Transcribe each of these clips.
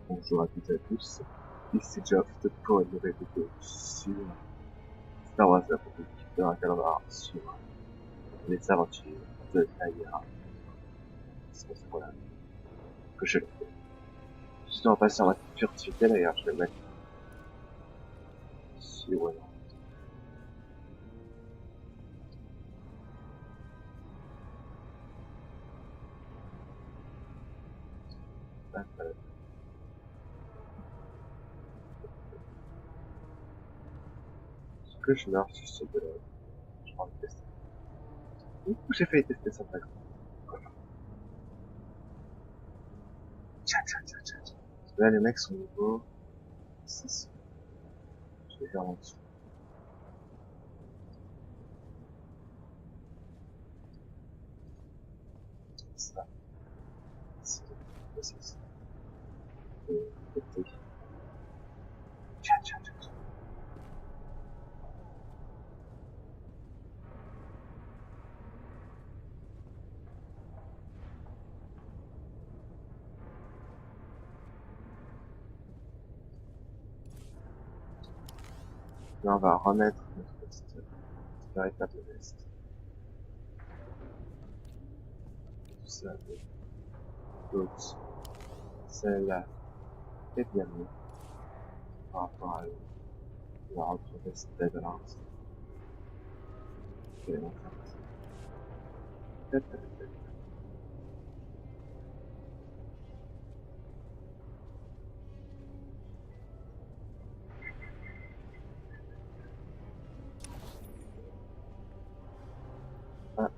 Bonjour à toutes et à tous, ici Geoff pour une nouvelle vidéo sur Star Wars la République de la Calendar sur les aventures de Taïra. C'est pour ça que je l'ai fait. Juste on va passer en mode furtivité d'ailleurs, je vais le mettre sur ouais. Est-ce que je meurs sur ce de je vais le tester. Ouh, j'ai failli tester ça pas. Tcha tcha tcha tcha tcha. Parce que là les mecs sont niveau 6. Je vais faire en dessous. Ça. C'est le 6. Tcha tcha tcha tcha. Là on va remettre notre veste. Véritable veste. Tout ça, l'autre, celle-là est bien mieux par rapport à la autre veste d'Edelard. Qui est en fait. Ah,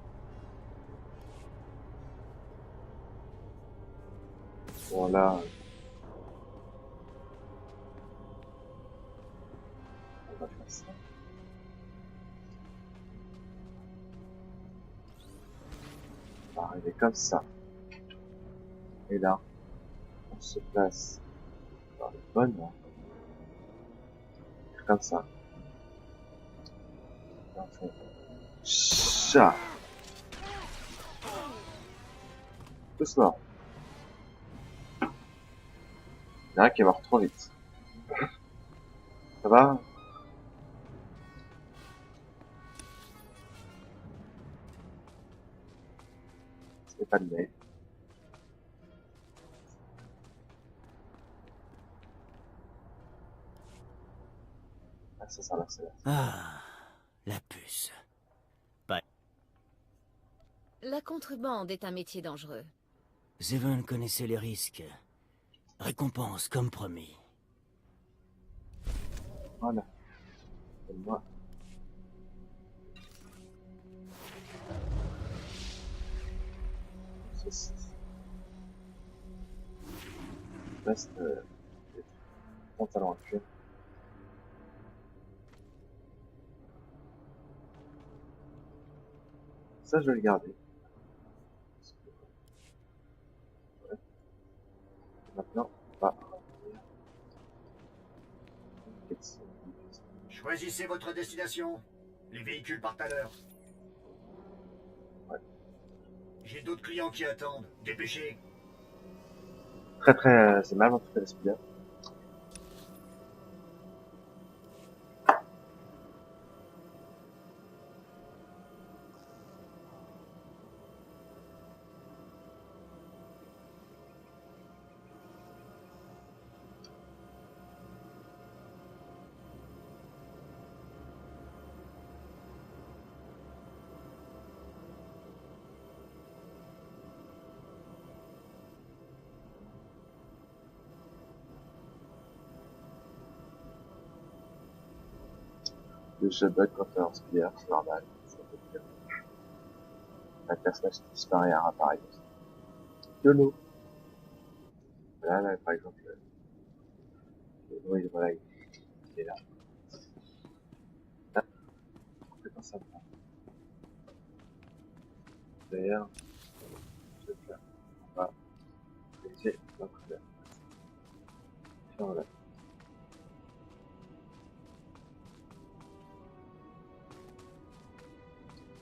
bon là, on va faire ça. On va arriver comme ça. Et là, on se place dans le bon ordre. Comme ça. Et on fait chat. Doucement. Il y en a un qui est mort trop vite. Ça va? C'est pas de lait. Ah, ça sert là, c'est là. Ah, la puce. Pas... La contrebande est un métier dangereux. Zevon connaissait les risques. Récompense comme promis. Voilà. Et moi. Ceci. Reste, pantalon à cuir. Ça, je vais le garder. Ouais. Maintenant, on va revenir. Choisissez votre destination. Les véhicules partent à l'heure. Ouais. J'ai d'autres clients qui attendent. Dépêchez. Très très, c'est mal en tout cas l'esprit. Le jeu bug quand on inspire, c'est normal. Ça peut dire. Un personnage qui disparaît à un appareil. De l'eau. Là, par exemple, oui, voilà, il est là. Là, complètement ça. D'ailleurs, je vais faire, on va utiliser notre faire là.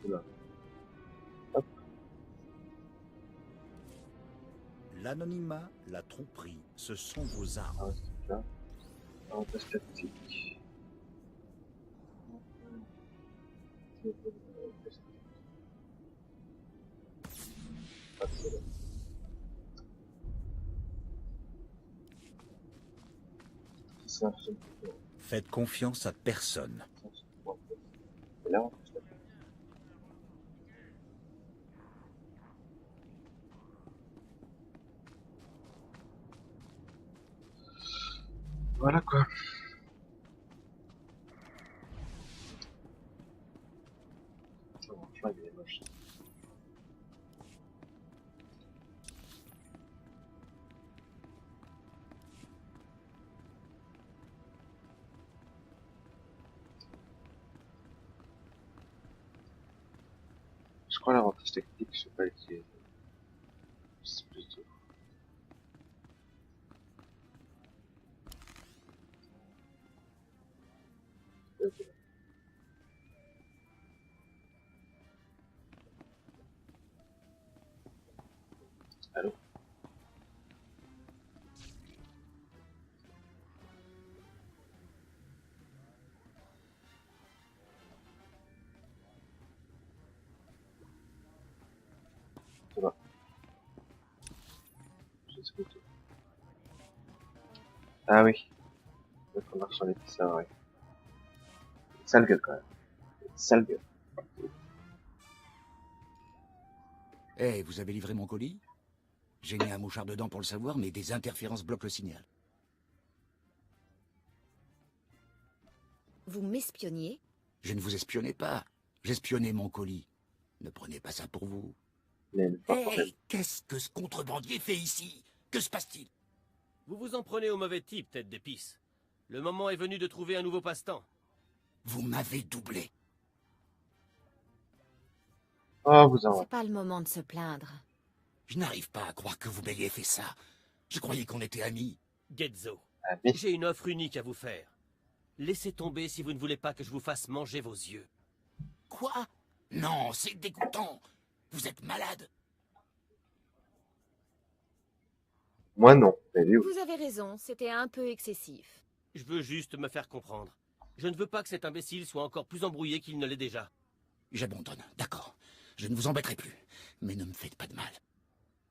Oula. Hop, L'anonymat, la tromperie, ce sont vos armes. Ah, c'est là. Avantage tactique. Ah, c'est là. Ça, c'est Faites confiance à personne. Et là, avantage tactique. Voilà quoi. Mon flingue il est moche. Je crois l'avantage technique, je sais pas utiliser. C'est plus dur. Ok. Allô? Ça va. Je t'écoute. Ah oui. Notre marchand d'épicerie, ouais. Sale gueule quand même. Sale gueule. Eh, vous avez livré mon colis? J'ai mis un mouchard dedans pour le savoir, mais des interférences bloquent le signal. Vous m'espionniez? Je ne vous espionnais pas. J'espionnais mon colis. Ne prenez pas ça pour vous. Mais pas pour Hey, qu'est-ce que ce contrebandier fait ici? Que se passe-t-il? Vous vous en prenez au mauvais type, tête d'épice. Le moment est venu de trouver un nouveau passe-temps. Vous m'avez doublé. Oh, vous en C'est pas le moment de se plaindre. Je n'arrive pas à croire que vous m'ayez fait ça. Je croyais qu'on était amis. Getzo, Ah, mais j'ai une offre unique à vous faire. Laissez tomber si vous ne voulez pas que je vous fasse manger vos yeux. Quoi? Non, c'est dégoûtant. Vous êtes malade. moi non. Mais lui, oui. Vous avez raison, c'était un peu excessif. Je veux juste me faire comprendre. Je ne veux pas que cet imbécile soit encore plus embrouillé qu'il ne l'est déjà. J'abandonne, d'accord. Je ne vous embêterai plus. Mais ne me faites pas de mal.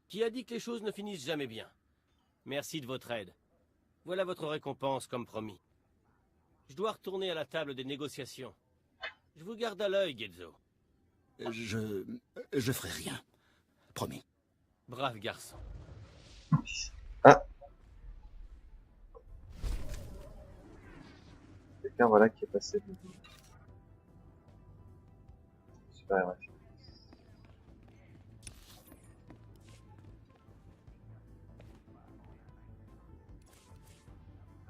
Qui a dit que les choses ne finissent jamais bien? Merci de votre aide. Voilà votre récompense, comme promis. Je dois retourner à la table des négociations. Je vous garde à l'œil, Getzo. Je ferai rien. Promis. Brave garçon. Ah. Quelqu'un, voilà, qui est passé. Super, ouais.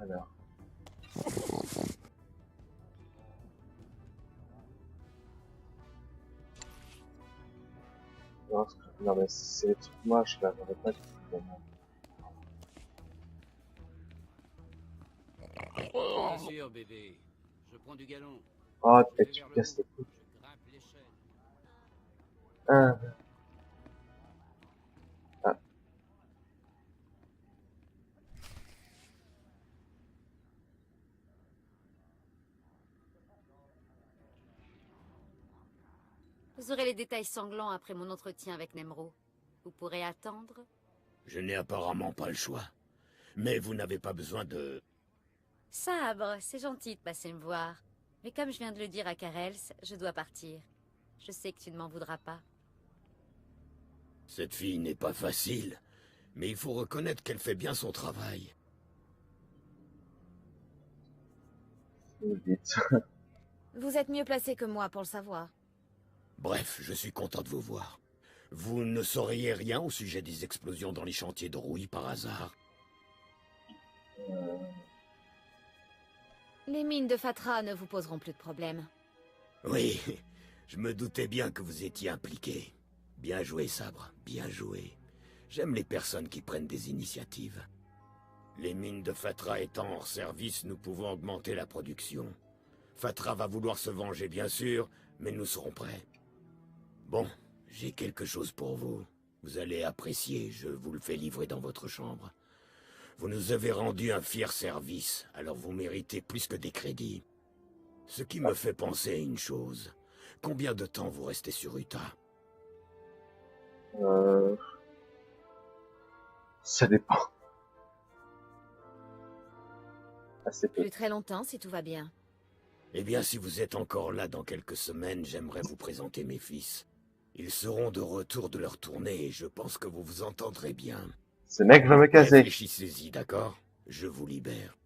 Alors. Non, mais c'est les trucs moches là, j'en ai pas du tout vraiment. Bien sûr, bébé. Je prends du galon. Oh, Je vais tu vers le casses haut. les couilles. Je grimpe l'échelle. Ah. Ah. Vous aurez les détails sanglants après mon entretien avec Nemro. Vous pourrez attendre? Je n'ai apparemment pas le choix. Mais vous n'avez pas besoin de... Sabre, c'est gentil de passer me voir. Mais comme je viens de le dire à Karels, je dois partir. Je sais que tu ne m'en voudras pas. Cette fille n'est pas facile, mais il faut reconnaître qu'elle fait bien son travail. Vous le dites. Vous êtes mieux placé que moi pour le savoir. Bref, je suis content de vous voir. Vous ne sauriez rien au sujet des explosions dans les chantiers de rouille par hasard? Les mines de Fatra ne vous poseront plus de problème. Oui, je me doutais bien que vous étiez impliqué. Bien joué, Sabre, bien joué. J'aime les personnes qui prennent des initiatives. Les mines de Fatra étant hors service, nous pouvons augmenter la production. Fatra va vouloir se venger, bien sûr, mais nous serons prêts. Bon, j'ai quelque chose pour vous. Vous allez apprécier, je vous le fais livrer dans votre chambre. Vous nous avez rendu un fier service, alors vous méritez plus que des crédits. Ce qui me fait penser à une chose. Combien de temps vous restez sur Utah? Ça dépend. Assez peu. Plus très longtemps si tout va bien. Eh bien, si vous êtes encore là dans quelques semaines, j'aimerais vous présenter mes fils. Ils seront de retour de leur tournée et je pense que vous vous entendrez bien. Ce mec veut me caser. Réfléchissez-y, d'accord? Je vous libère.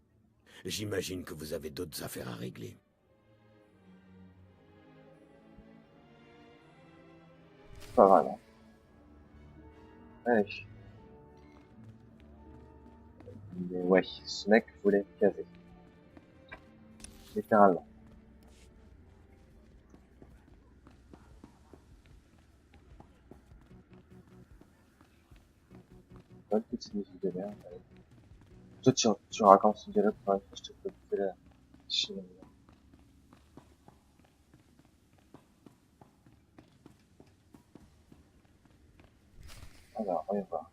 J'imagine que vous avez d'autres affaires à régler. Pas mal. Hein. Allez. Mais ouais, ce mec voulait me caser. Littéralement. Bonne petite musique de merde. Toi, tu racontes ce dialogue pour que je te peux bouffer la chine. Alors, on va voir.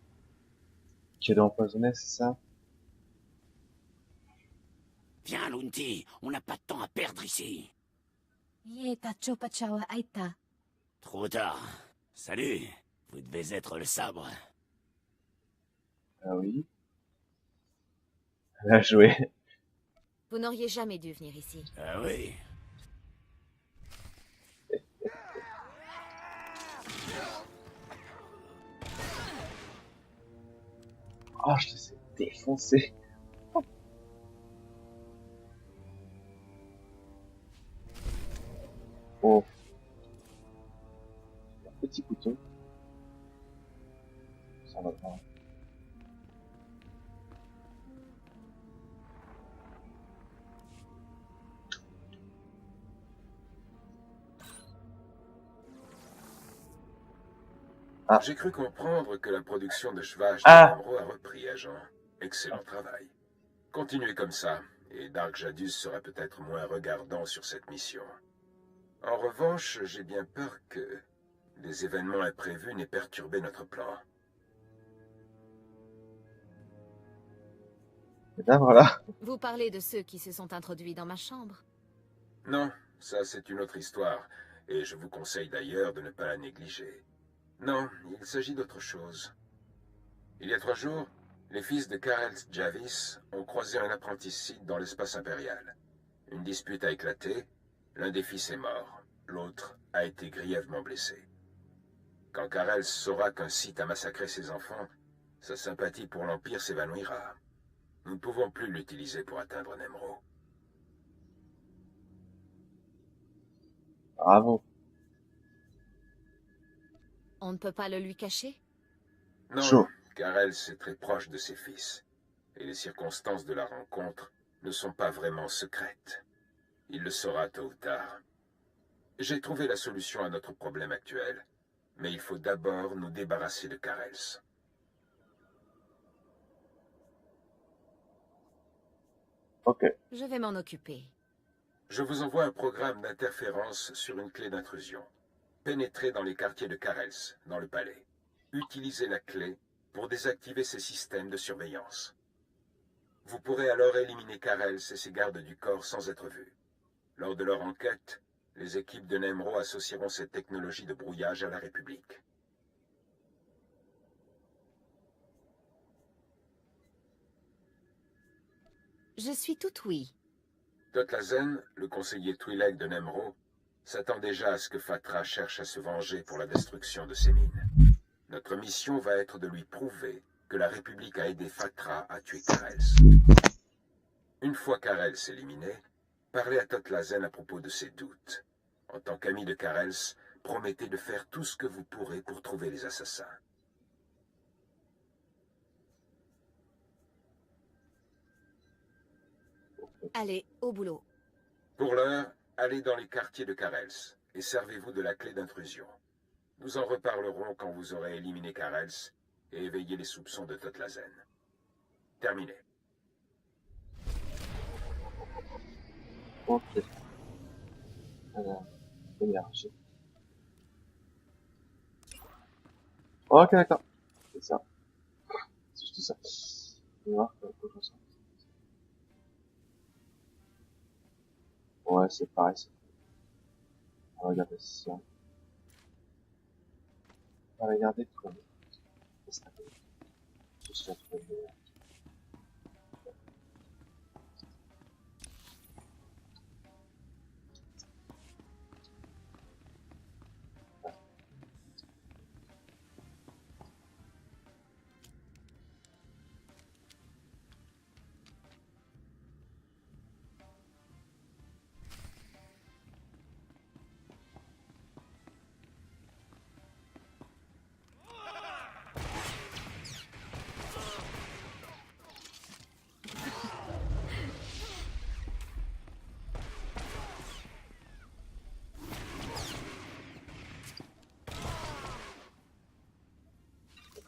Qui est empoisonné, c'est ça? Viens, Lunti, on n'a pas de temps à perdre ici. Trop tard. Salut, vous devez être le sabre. Ah oui. Bien joué. Vous n'auriez jamais dû venir ici. Ah oui. Oh, je te ai défoncé. Oh. Un petit couteau. Ça va bien. Ah. J'ai cru comprendre que la production de Chevage de Nemro a repris, agent. Excellent travail. Continuez comme ça, et Dark Jadus sera peut-être moins regardant sur cette mission. En revanche, j'ai bien peur que des événements imprévus n'aient perturbé notre plan. Et ben voilà. Vous parlez de ceux qui se sont introduits dans ma chambre. Non, ça c'est une autre histoire, et je vous conseille d'ailleurs de ne pas la négliger. Non, il s'agit d'autre chose. Il y a 3 jours, les fils de Karel Jarvis ont croisé un apprentisside dans l'espace impérial. Une dispute a éclaté, l'un des fils est mort, l'autre a été grièvement blessé. Quand Karel saura qu'un Sith a massacré ses enfants, sa sympathie pour l'Empire s'évanouira. Nous ne pouvons plus l'utiliser pour atteindre Nemro. Bravo. On ne peut pas le lui cacher? Non, Karel est très proche de ses fils. Et les circonstances de la rencontre ne sont pas vraiment secrètes. Il le saura tôt ou tard. J'ai trouvé la solution à notre problème actuel. Mais il faut d'abord nous débarrasser de Karel. Ok. Je vais m'en occuper. Je vous envoie un programme d'interférence sur une clé d'intrusion. Pénétrez dans les quartiers de Karel, dans le palais. Utilisez la clé pour désactiver ces systèmes de surveillance. Vous pourrez alors éliminer Karel et ses gardes du corps sans être vus. Lors de leur enquête, les équipes de Nemro associeront cette technologie de brouillage à la République. Je suis tout oui. Totlazen, le conseiller Twi'lek de Nemro, s'attend déjà à ce que Fatra cherche à se venger pour la destruction de ses mines. Notre mission va être de lui prouver que la République a aidé Fatra à tuer Karel. Une fois Karel éliminé, parlez à Totlazen à propos de ses doutes. En tant qu'ami de Karel, promettez de faire tout ce que vous pourrez pour trouver les assassins. Allez, au boulot. Pour l'heure, allez dans les quartiers de Karel et servez-vous de la clé d'intrusion. Nous en reparlerons quand vous aurez éliminé Karel et éveillé les soupçons de Totlazen. Terminé. Ok. Alors, énergie. Ok, d'accord. C'est ça. C'est juste ça. On va voir comment ça. Ouais, c'est pareil. On va regarder ça. On va regarder tout comme ça. Je suis en train de...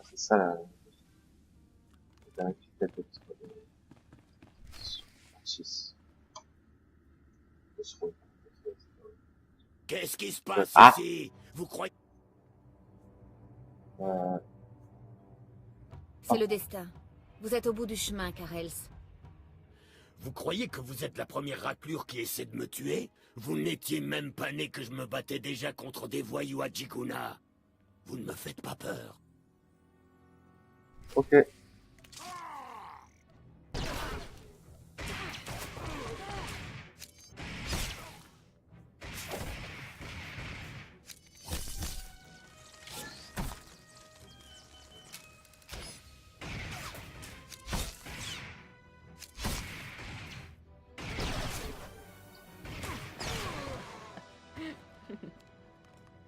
C'est ça la dernière petite tête de 6. Qu'est-ce qui se passe Ah ici? Vous croyez... C'est le destin. Vous êtes au bout du chemin, Karels. Vous croyez que vous êtes la première raclure qui essaie de me tuer? Vous n'étiez même pas né que je me battais déjà contre des voyous à Jikuna. Vous ne me faites pas peur. Ok.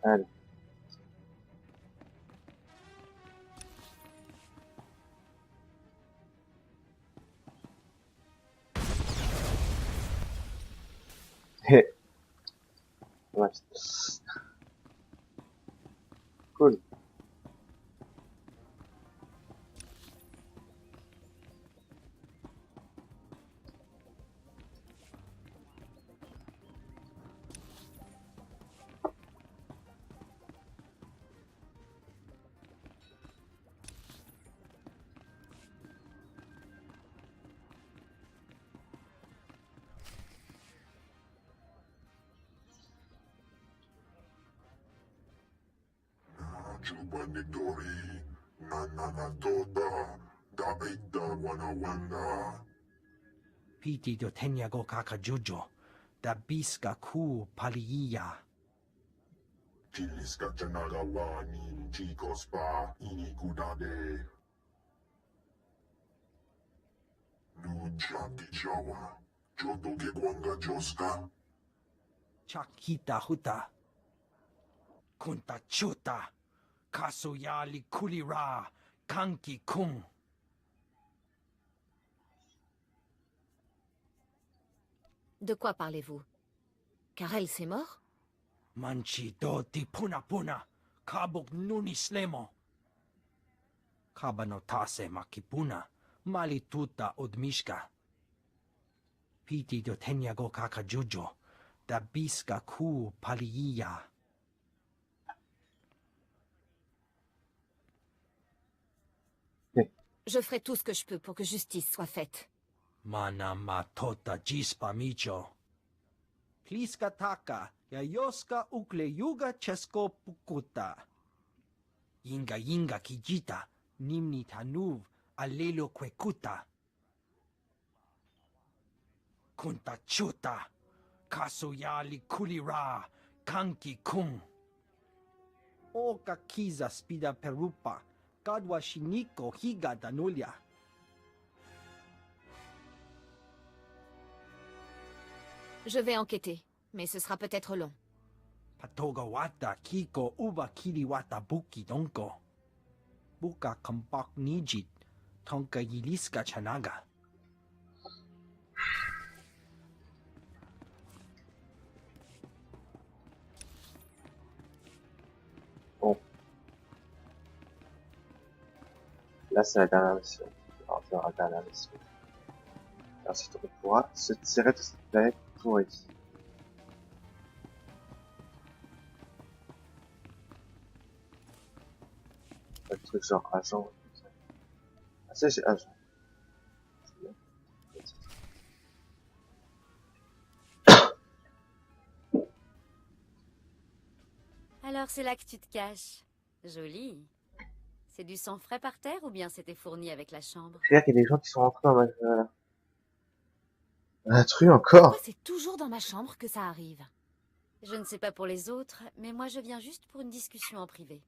Allez. Ouais. Cool. Juba Nitori, Nanana Tota, Daida Wana Wanda. Piti do Tenyago Kakajujo, da Biska Ku Paliya. Tiliska Janaga Wani, Chicos Pa, Inikudade. Nujaki Jawa, Joto Gewanga Joska. Chakita Huta. Kunta Chuta. Kasuyali Kulira. Kanki Kung. De quoi parlez-vous? Karels est mort? Manchi do di Puna Puna. Kabuk Nunislemo. Kabanotase Makipuna. Malituta Odmishka. Piti do Tenyago Kakajujo. Da Biska Ku Paliya. Je ferai tout ce que je peux pour que justice soit faite. Mana matota jispa micho. Pliska taka, yayoska ukle yuga chesko pukuta. Yinga yinga kijita, nimni tanuv, alelo kwekuta. Kunta chuta, kasuyali kulira, kanki kung. Oka kiza spida perupa, kadwa shiniko higa danulia. Je vais enquêter, mais ce sera peut-être long. Patoga wata kiko uba kiriwata buki donko. Buka kampak nijit, tonka yiliska chanaga. Bon. Là, c'est la dernière mission. On va faire la dernière mission. Ensuite, on pourra se tirer de cette planète pourrie. Un truc genre agent. Ah, ça, c'est agent. C'est bien. Alors c'est là que tu te caches. Joli. C'est du sang frais par terre ou bien c'était fourni avec la chambre? C'est-à-dire qu'il y a des gens qui sont rentrés dans l'intrus encore. Pourquoi c'est toujours dans ma chambre que ça arrive? Je ne sais pas pour les autres, mais moi je viens juste pour une discussion en privé.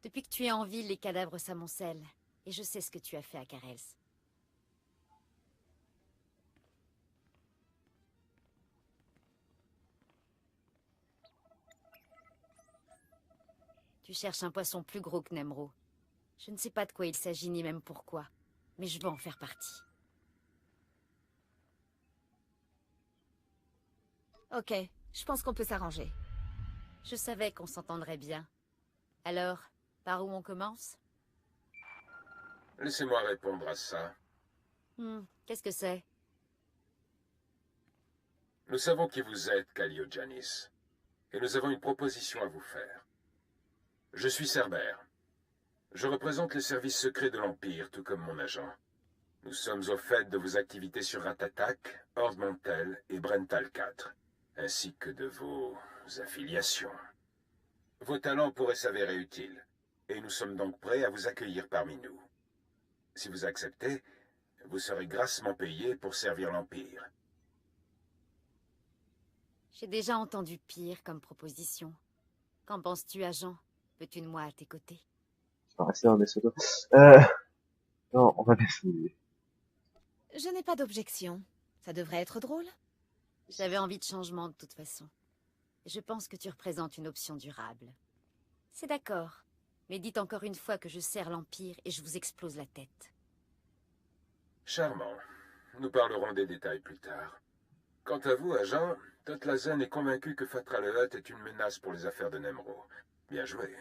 Depuis que tu es en ville, les cadavres s'amoncellent. Et je sais ce que tu as fait à Karels. Tu cherches un poisson plus gros que Nemro. Je ne sais pas de quoi il s'agit ni même pourquoi, mais je veux en faire partie. Ok, je pense qu'on peut s'arranger. Je savais qu'on s'entendrait bien. Alors, par où on commence? Laissez-moi répondre à ça. Qu'est-ce que c'est? Nous savons qui vous êtes, Kallio Janis, et nous avons une proposition à vous faire. Je suis Cerbère. Je représente les services secrets de l'Empire, tout comme mon agent. Nous sommes au fait de vos activités sur Ratatak, Ord Mantell et Brental 4, ainsi que de vos affiliations. Vos talents pourraient s'avérer utiles, et nous sommes donc prêts à vous accueillir parmi nous. Si vous acceptez, vous serez grassement payé pour servir l'Empire. J'ai déjà entendu pire comme proposition. Qu'en penses-tu, agent? Veux-tu de moi à tes côtés? Je vais rester dans des pseudos. Non, on va laisser. Je n'ai pas d'objection. Ça devrait être drôle. J'avais envie de changement de toute façon. Je pense que tu représentes une option durable. C'est d'accord. Mais dites encore une fois que je sers l'Empire et je vous explose la tête. Charmant. Nous parlerons des détails plus tard. Quant à vous, agent, Totlazen est convaincu que Fatra le Hutt est une menace pour les affaires de Nemro. Bien joué.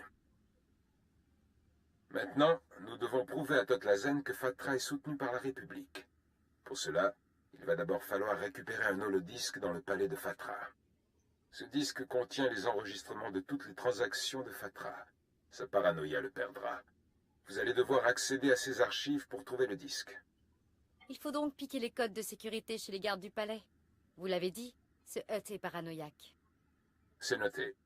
Maintenant, nous devons prouver à Totlazen que Fatra est soutenu par la République. Pour cela, il va d'abord falloir récupérer un holodisque dans le palais de Fatra. Ce disque contient les enregistrements de toutes les transactions de Fatra. Sa paranoïa le perdra. Vous allez devoir accéder à ses archives pour trouver le disque. Il faut donc piquer les codes de sécurité chez les gardes du palais. Vous l'avez dit, ce Hutt est paranoïaque. C'est noté.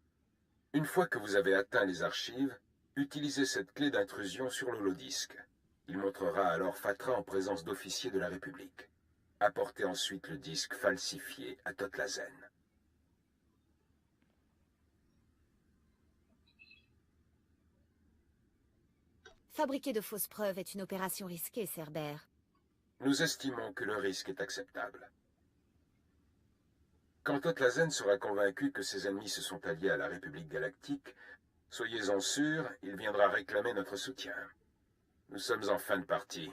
Une fois que vous avez atteint les archives, utilisez cette clé d'intrusion sur l'holodisque. Il montrera alors Fatra en présence d'officiers de la République. Apportez ensuite le disque falsifié à Totlazen. Fabriquer de fausses preuves est une opération risquée, Cerbère. Nous estimons que le risque est acceptable. Quand Totlazen sera convaincu que ses ennemis se sont alliés à la République Galactique, soyez-en sûrs, il viendra réclamer notre soutien. Nous sommes en fin de partie.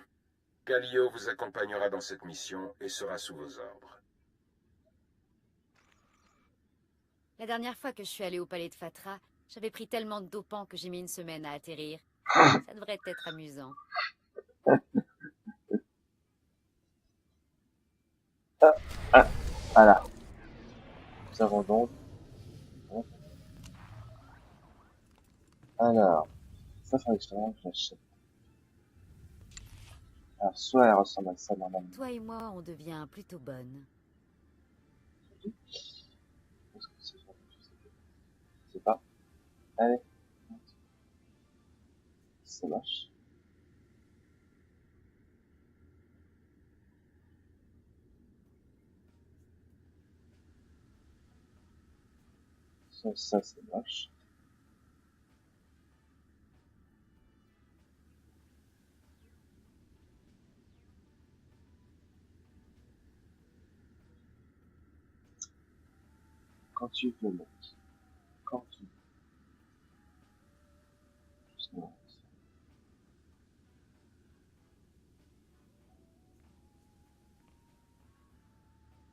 Kallio vous accompagnera dans cette mission et sera sous vos ordres. La dernière fois que je suis allée au palais de Fatra, j'avais pris tellement de dopants que j'ai mis une semaine à atterrir. Ça devrait être amusant. Voilà. Nous avons donc. Alors, ça fait extrêmement que je l'achète. Alors, soit elle ressemble à ça normalement. Toi et moi, on devient plutôt bonnes. Je sais pas. Allez. Ça marche. Ça marche. Quand tu veux, mec. Quand tu veux. Justement.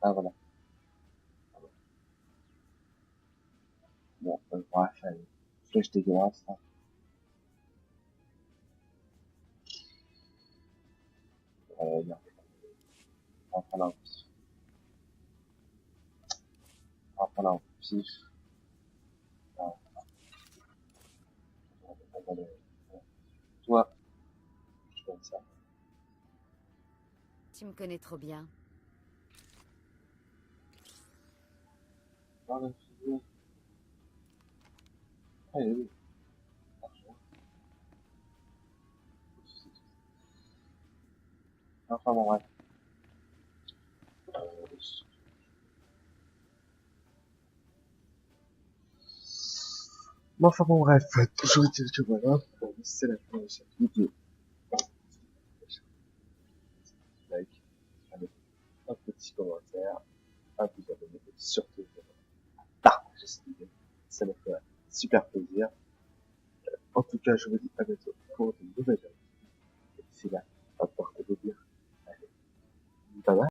Ah, voilà. Bon, bref, allez. Flèche dégueulasse, là. Non. On va prendre un pif. On va prendre un pif. Non. On va aller. toi, je donne ça. Tu me connais trop bien. Ah, oui. Enfin bon, bref. Bon, enfin bon, bref. Toujours est-il que voilà. Bon, c'est la fin de cette vidéo. Like, avec un petit commentaire, un vous abonner et surtout partager cette vidéo. Ça me fait super plaisir. En tout cas, je vous dis à bientôt pour de nouvelles vidéos. Et d'ici là, portez-vous bien.